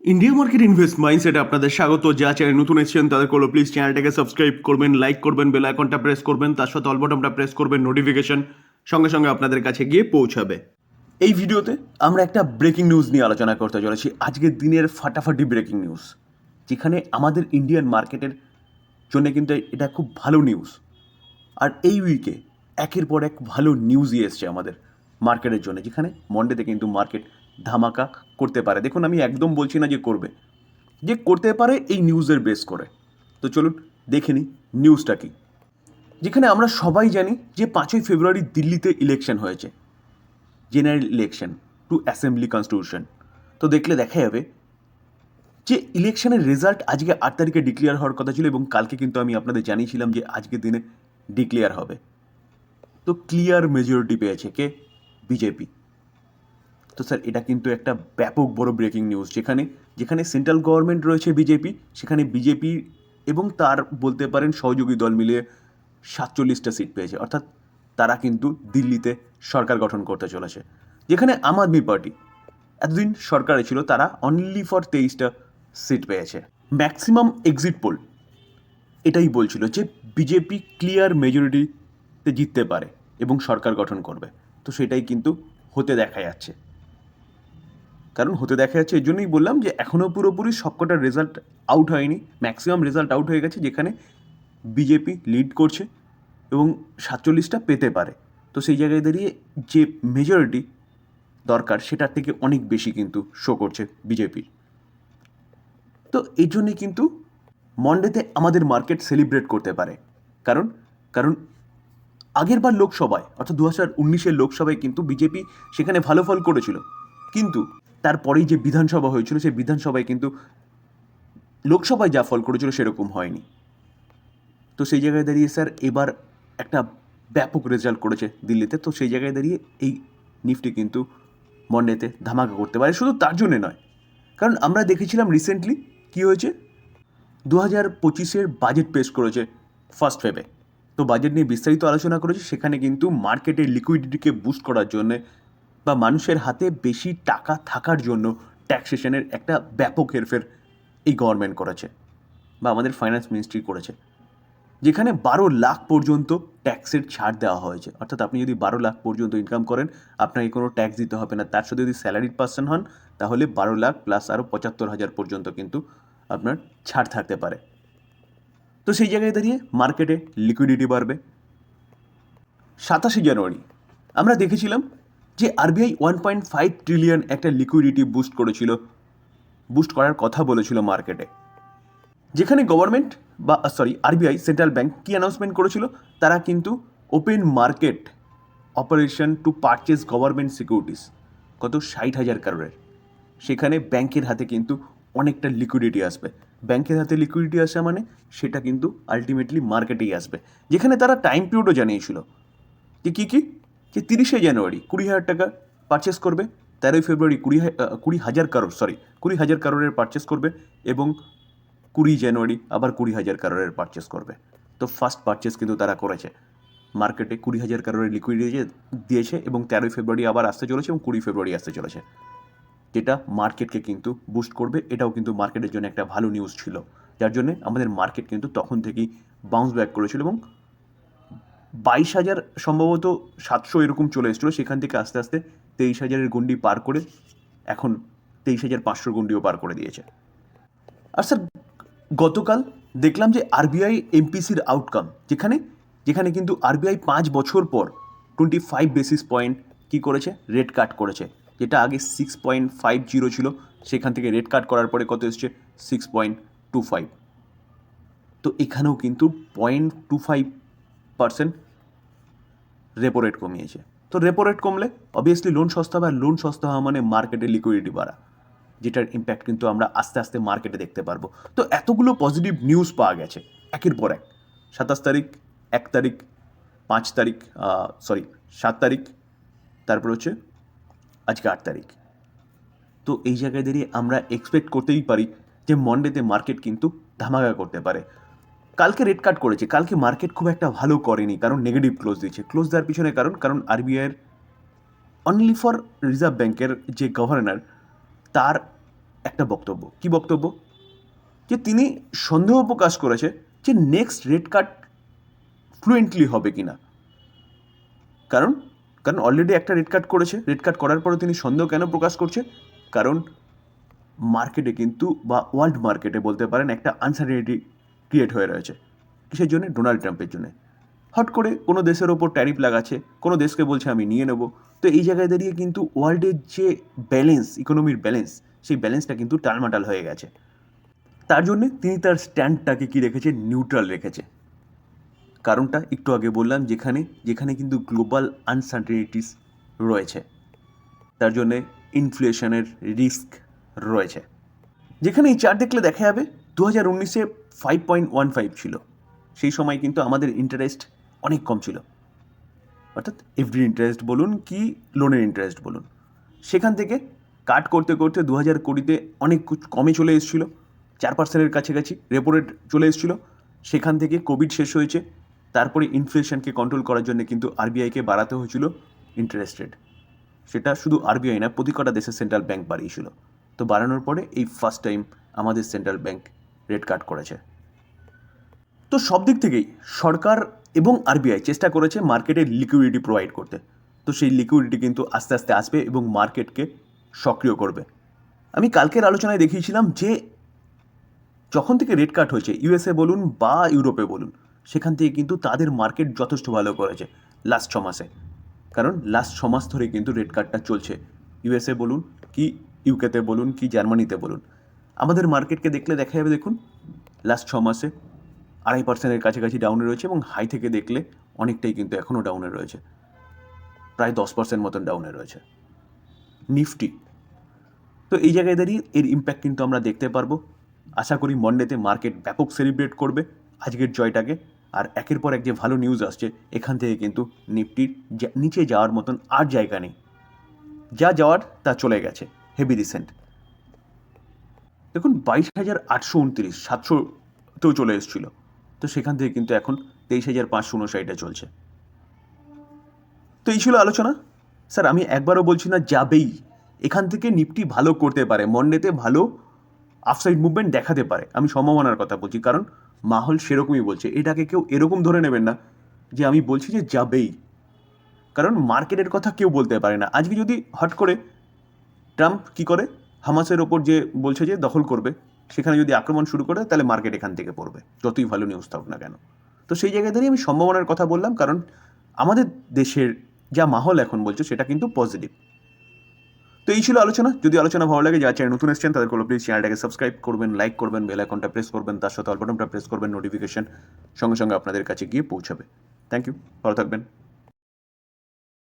India market invest মাইন্ডসেটে আপনাদের স্বাগত। যা চ্যানেল নতুন এসেছেন তাদের করলো প্লিজ চ্যানেলটাকে সাবস্ক্রাইব করবেন, লাইক করবেন, বেল আইকনটা প্রেস করবেন, তার সাথে অল বাটনটা প্রেস করবেন, নোটিফিকেশন সঙ্গে সঙ্গে আপনাদের কাছে গিয়ে পৌঁছাবে। এই ভিডিওতে আমরা একটা ব্রেকিং নিউজ নিয়ে আলোচনা করতে চলেছি, আজকের দিনের ফাটাফাটি ব্রেকিং নিউজ, যেখানে আমাদের ইন্ডিয়ান মার্কেটের জন্য কিন্তু এটা খুব ভালো নিউজ। আর এই উইকে একের পর এক ভালো নিউজই এসছে আমাদের মার্কেটের জন্য, যেখানে মন্ডেতে কিন্তু মার্কেট ধামাকা করতে পারে। দেখুন, আমি একদম বলছি না যে করবে, যে করতে পারে এই নিউজের বেস করে। তো চলুন দেখে নিই নিউজটা কি। যেখানে আমরা সবাই জানি যে 5ই ফেব্রুয়ারি দিল্লিতে ইলেকশন হয়েছে, general election to assembly constitution. তো দেখলে দেখা যাবে যে ইলেকশনের রেজাল্ট আজকে 8 তারিখে ডিক্লেয়ার হওয়ার কথা ছিল, এবং কালকে কিন্তু আমি আপনাদের জানিয়েছিলাম যে আজকের দিনে ডিক্লেয়ার হবে। তো ক্লিয়ার মেজরিটি পেয়েছে কে? বিজেপি। তো স্যার, এটা কিন্তু একটা ব্যাপক বড় ব্রেকিং নিউজ, যেখানে যেখানে সেন্ট্রাল গভর্নমেন্ট রয়েছে বিজেপি, সেখানে বিজেপি এবং তার বলতে পারেন সহযোগী দল মিলিয়ে 47টা সিট পেয়েছে, অর্থাৎ তারা কিন্তু দিল্লিতে সরকার গঠন করতে চলেছে। যেখানে আম আদমি পার্টি এতদিন সরকারে ছিল, তারা অনলি ফর 23টা সিট পেয়েছে। ম্যাক্সিমাম এক্সিট পোল এটাই বলছিল যে বিজেপি ক্লিয়ার মেজরিটিতে জিততে পারে এবং সরকার গঠন করবে। তো সেটাই কিন্তু হতে দেখা যাচ্ছে। কারণ হতে দেখা যাচ্ছে এর জন্যই বললাম যে এখনও পুরোপুরি সবকটার রেজাল্ট আউট হয়নি, ম্যাক্সিমাম রেজাল্ট আউট হয়ে গেছে, যেখানে বিজেপি লিড করছে এবং 47টা পেতে পারে। তো সেই জায়গায় দাঁড়িয়ে যে মেজরিটি দরকার সেটার থেকে অনেক বেশি কিন্তু শো করছে বিজেপির। তো এই জন্যে কিন্তু মন্ডেতে আমাদের মার্কেট সেলিব্রেট করতে পারে। কারণ কারণ আগেরবার লোকসভায় অর্থাৎ 2019-এর লোকসভায় কিন্তু বিজেপি সেখানে ভালো ফল করেছিল, কিন্তু তারপরেই যে বিধানসভা হয়েছিল সেই বিধানসভায় কিন্তু লোকসভায় যা ফল করেছিল সেরকম হয়নি। তো সেই জায়গায় দাঁড়িয়ে স্যার এবার একটা ব্যাপক রেজাল্ট করেছে দিল্লিতে। তো সেই জায়গায় দাঁড়িয়ে এই নিফটি কিন্তু মন্ডেতে ধামাকা করতে পারে। শুধু তার জন্যে নয়, কারণ আমরা দেখেছিলাম রিসেন্টলি কী হয়েছে, 2025-এর বাজেট পেশ করেছে ফার্স্ট ফেবে। তো বাজেট নিয়ে বিস্তারিত আলোচনা করেছে, সেখানে কিন্তু মার্কেটের লিকুইডিটিকে বুস্ট করার জন্যে বা মানুষের হাতে বেশি টাকা থাকার জন্য ট্যাক্সেশনের একটা ব্যাপক হেরফের এই গভর্নমেন্ট করেছে বা আমাদের ফাইন্যান্স মিনিস্ট্রি করেছে, যেখানে 12 লাখ পর্যন্ত ট্যাক্সের ছাড় দেওয়া হয়েছে। অর্থাৎ আপনি যদি 12 লাখ পর্যন্ত ইনকাম করেন, আপনাকে কোনো ট্যাক্স দিতে হবে না। তার সাথে যদি স্যালারিড পার্সন হন, তাহলে 12 লাখ প্লাস আরও 75,000 পর্যন্ত কিন্তু আপনার ছাড় থাকতে পারে। তো সেই জায়গায় দাঁড়িয়ে মার্কেটে লিকুইডিটি বাড়বে। 27শে জানুয়ারি আমরা দেখেছিলাম যে আরবিআই 1.5 ট্রিলিয়ন একটা লিকুইডিটি বুস্ট করার কথা বলেছিল মার্কেটে, যেখানে গভর্নমেন্ট বা আরবিআই সেন্ট্রাল ব্যাংক কী অ্যানাউন্সমেন্ট করেছিল, তারা কিন্তু open market operation two purchase government securities কত 60,000 কারোরের। সেখানে ব্যাংকের হাতে কিন্তু অনেকটা লিকুইডিটি আসবে। ব্যাংকের হাতে লিকুইডিটি আসা মানে সেটা কিন্তু আলটিমেটলি মার্কেটেই আসবে, যেখানে তারা টাইম পিরিয়ডও জানিয়েছিল যে কী যে 30শে জানুয়ারি 20,000 টাকা পারচেস করবে, 13ই ফেব্রুয়ারি 20,000 কারোরের পারচেস করবে, এবং 20 জানুয়ারি আবার 20,000 কারোরের পারচেস করবে। তো ফার্স্ট পারচেস কিন্তু তারা করেছে, মার্কেটে 20,000 কারোরের লিকুইডিটি দিয়েছে, এবং 13ই ফেব্রুয়ারি আবার আসতে চলেছে এবং 20 ফেব্রুয়ারি আসতে চলেছে, যেটা মার্কেটকে কিন্তু বুস্ট করবে। এটাও কিন্তু মার্কেটের জন্য একটা ভালো নিউজ ছিল, যার জন্য আমাদের মার্কেট কিন্তু তখন থেকেই বাউন্স ব্যাক করেছিল এবং 22,000 সম্ভবত 700 এরকম চলে এসেছিলো। সেখান থেকে আস্তে আস্তে 23,000-এর গণ্ডি পার করে এখন 23,500 গণ্ডিও পার করে দিয়েছে। আর স্যার, গতকাল দেখলাম যে আরবিআই এমপিসির আউটকাম, যেখানে কিন্তু আরবিআই 5 বছর পর 25 বেসিস পয়েন্ট কী করেছে, রেট কাট করেছে। যেটা আগে 6.50 ছিল, সেখান থেকে রেট কাট করার পরে কত এসছে, 6.25। তো এখানেও কিন্তু 0.25% রেপো রেট কমিয়েছে। তো রেপো রেট কমলে অবভিয়াসলি লোন সস্তা হবে, আর লোন সস্তা হওয়া মানে মার্কেটে লিকুইডিটি বাড়া, যেটার ইম্প্যাক্ট কিন্তু আমরা আস্তে আস্তে মার্কেটে দেখতে পারবো। তো এতগুলো পজিটিভ নিউজ পাওয়া গেছে একের পর এক, 27 তারিখ, 1 তারিখ, 5 তারিখ, 7 তারিখ, তারপর হচ্ছে আজকে 8 তারিখ। তো এই জায়গায় দাঁড়িয়ে আমরা এক্সপেক্ট করতেই পারি যে মন্ডেতে মার্কেট কিন্তু ধামাকা করতে পারে। কালকে রেট কাট করেছে, কালকে মার্কেট খুব একটা ভালো করেনি, কারণ নেগেটিভ ক্লোজ দিয়েছে। ক্লোজ দেওয়ার পিছনে কারণ আরবিআইয়ের অনলি ফর রিজার্ভ ব্যাংকের যে গভর্নর, তার একটা বক্তব্য। কি বক্তব্য? যে তিনি সন্দেহ প্রকাশ করেছে যে নেক্সট রেড কার্ড ফ্লুয়েন্টলি হবে কি না। কারণ কারণ অলরেডি একটা রেড কার্ড করেছে। রেড কার্ড করার পরে তিনি সন্দেহ কেন প্রকাশ করছে? কারণ মার্কেটে কিন্তু বা ওয়ার্ল্ড মার্কেটে বলতে পারেন একটা আনসার্টেনিটি ক্রিয়েট হয়ে রয়েছে। কিসের জন্য? ডোনাল্ড ট্রাম্পের জন্য। হট করে কোনো দেশের ওপর ট্যারিফ লাগাচ্ছে, কোনো দেশকে বলছে আমি নিয়ে নেব। তো এই জায়গায় দাঁড়িয়ে কিন্তু ওয়ার্ল্ডের যে ব্যালেন্স, ইকোনমির ব্যালেন্স, সেই ব্যালেন্সটা কিন্তু টালমাটাল হয়ে গেছে। তার জন্যে তিনি তার স্ট্যান্ডটাকে কি রেখেছে? নিউট্রাল রেখেছে। কারণটা একটু আগে বললাম, যেখানে কিন্তু গ্লোবাল আনসার্টেনিটিস রয়েছে, তার জন্যে ইনফ্লেশনের রিস্ক রয়েছে। যেখানে এই চার্ট দেখলে দেখা যাবে 2019-এ 5.15 ছিল। সেই সময় কিন্তু আমাদের ইন্টারেস্ট অনেক কম ছিল, অর্থাৎ এফডি ইন্টারেস্ট বলুন কি লোনের ইন্টারেস্ট বলুন। সেখান থেকে কাট করতে করতে 2020-তে অনেক কমে চলে এসেছিলো, 4%-এর কাছাকাছি রেপো রেট চলে এসেছিলো। সেখান থেকে কোভিড শেষ হয়েছে, তারপরে ইনফ্লেশনকে কন্ট্রোল করার জন্য কিন্তু আরবিআইকে বাড়াতে হয়েছিল ইন্টারেস্ট রেট। সেটা শুধু আরবিআই না, প্রতি কটা দেশের সেন্ট্রাল ব্যাংক বাড়িয়েছিল। তো বাড়ানোর পরে এই ফার্স্ট টাইম আমাদের সেন্ট্রাল ব্যাংক রেট কাট করেছে। তো সব দিক থেকেই সরকার এবং আরবিআই চেষ্টা করেছে মার্কেটে লিকুইডিটি প্রোভাইড করতে। তো সেই লিকুইডিটি কিন্তু আস্তে আস্তে আসবে এবং মার্কেটকে সক্রিয় করবে। আমি কালকের আলোচনায় দেখিয়েছিলাম যে যখন থেকে রেট কাট হয়েছে, ইউএসএ বলুন বা ইউরোপে বলুন, সেখান থেকে কিন্তু তাদের মার্কেট যথেষ্ট ভালো করেছে লাস্ট 6 মাসে। কারণ লাস্ট 6 মাস ধরে কিন্তু রেট কাটটা চলছে, ইউএসএ বলুন কি ইউকেতে বলুন কি জার্মানিতে বলুন। আমাদের মার্কেটকে দেখলে দেখা যাবে, দেখুন লাস্ট 6 মাসে 2.5%-এর কাছাকাছি ডাউনে রয়েছে এবং হাই থেকে দেখলে অনেকটাই কিন্তু এখনও ডাউনে রয়েছে, প্রায় 10% মতন ডাউনে রয়েছে নিফটি। তো এই জায়গায় দাঁড়িয়ে এর ইম্প্যাক্ট কিন্তু আমরা দেখতে পারবো। আশা করি মন্ডেতে মার্কেট ব্যাপক সেলিব্রেট করবে আজকের জয়টাকে। আর একের পর এক যে ভালো নিউজ আসছে, এখান থেকে কিন্তু নিফটির নিচে যাওয়ার মতন আর জায়গা নেই, যা যাওয়ার তা চলে গেছে হেভি রিসেন্ট। দেখুন 22,829, 700-তেও চলে এসেছিলো। তো সেখান থেকে কিন্তু এখন 23,559-এ চলছে। তো এই ছিল আলোচনা। স্যার আমি একবারও বলছি না যাবেই, এখান থেকে নিফটি ভালো করতে পারে, মন্ডেতে ভালো আফসাইড মুভমেন্ট দেখাতে পারে, আমি সম্ভাবনার কথা বলছি। কারণ মাহল সেরকমই বলছে, এটাকে কেউ এরকম ধরে নেবেন না যে আমি বলছি যে যাবেই। কারণ মার্কেটের কথা কেউ বলতে পারে না। আজকে যদি হট করে ট্রাম্প কি করে, হামাসের ওপর যে বলছে যে দখল করবে, সেখানে যদি আক্রমণ শুরু করে, তাহলে মার্কেট এখান থেকে পড়বে, যতই ভালো নিউজ থাকুক না কেন। তো সেই জায়গায় দাঁড়িয়ে আমি সম্ভাবনার কথা বললাম, কারণ আমাদের দেশের যা মাহল এখন বলছে সেটা কিন্তু পজিটিভ। তো এই ছিল আলোচনা। যদি আলোচনা ভালো লাগে, যারা চ্যানেল নতুন এসেছেন তাদের প্লিজ চ্যানেলটাকে সাবস্ক্রাইব করবেন, লাইক করবেন, বেল আইকনটা প্রেস করবেন, তার সাথে অল বাটনটা প্রেস করবেন, নোটিফিকেশন সঙ্গে সঙ্গে আপনাদের কাছে গিয়ে পৌঁছাবে। থ্যাংক ইউ, ভালো থাকবেন।